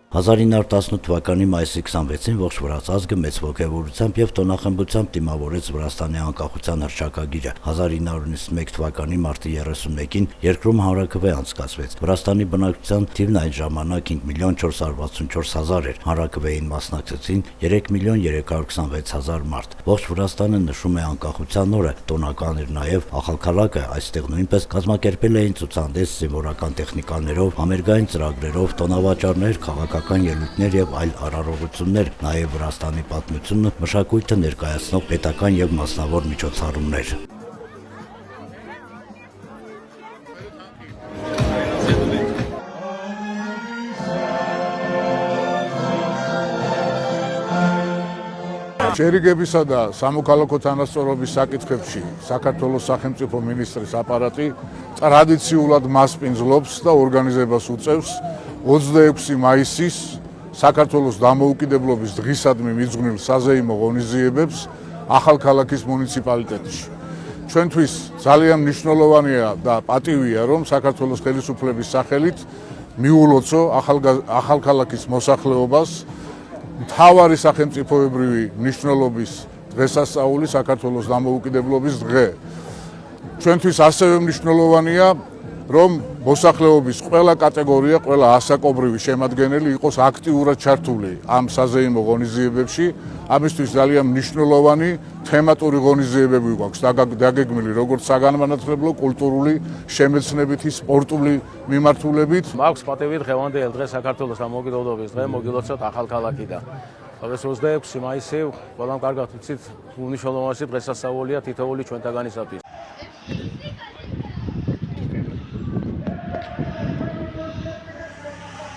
1918 թվականի մայիսի 26-ին ողջ Վրաց ազգը մեծ ոգևորությամբ եւ տոնախմբությամբ դիմավորեց Վրաստանի անկախության հռչակագիրը։ 1991 թվականի մարտի 31-ին երկրում հանրաքվե անցկացվեց։ Վրաստանի բնակչության թիվն այն ժամանակ 5.464.000 էր։ Հանրաքվեին մասնակցեցին 3.326.000 մարդ։ Ողջ Վրաստանը նշում է անկախության օրը, տոնական էր նաեւ ախալքալակը, այստեղ նույնպես կազմակերպել էին ցուցահանդես զինվորական տեխնիկաներով, համերգային ծրագրերով, տոնավաճառներ, քաղաքական ելույթներ եւ այլ արարողություններ, նաեւ Վրաստանի պատմությունը, մշակույթը ներկայացնող պետական եւ մասնավոր միջոցառումներ։ Შერიგებისა და სამოქალაქო თანასწორობის საკითხებში საქართველოს სახელმწიფო მინისტრის აპარატი ტრადიციულად მასპინძლობს და ორგანიზებას უწევს 26 მაისის საქართველოს დამოუკიდებლობის დღისადმი მიძღვნილ საზეიმო ღონისძიებებს ახალქალაქის მუნიციპალიტეტში. ჩვენთვის ძალიან მნიშვნელოვანია და პატივია, რომ საქართველოს ხელისუფლების სახელით მიულოცო ახალქალაქის მოსახლეობას მთავარი სახელმწიფოებრივი მნიშვნელობის დღესასწაული საქართველოს დამოუკიდებლობის დღე. ჩვენთვის ასევე მნიშვნელოვანია, რომ მოსახლეობის ყველა კატეგორია, ყველა ასაკობრივი შემადგენელი იყოს აქტიურად ჩართული ამ საზეიმო ღონისძიებებში. ამისთვის ძალიან მნიშვნელოვანი თემატური ღონისძიებები გვაქვს დაგეგმილი როგორც საგანმანათლებლო, კულტურული, შემეცნებითი, სპორტული მიმართულებით. მაქვს პატივი დღევანდელ დღეს საქართველოს დამოუკიდებლობის დღე მოგილოცოთ ახალქალაქიდან. 26 მაისი ყველამ კარგად ვიცით, უნიშნელოვანესი დღესასწაულია თითოეული ჩვენთაგანისათვის.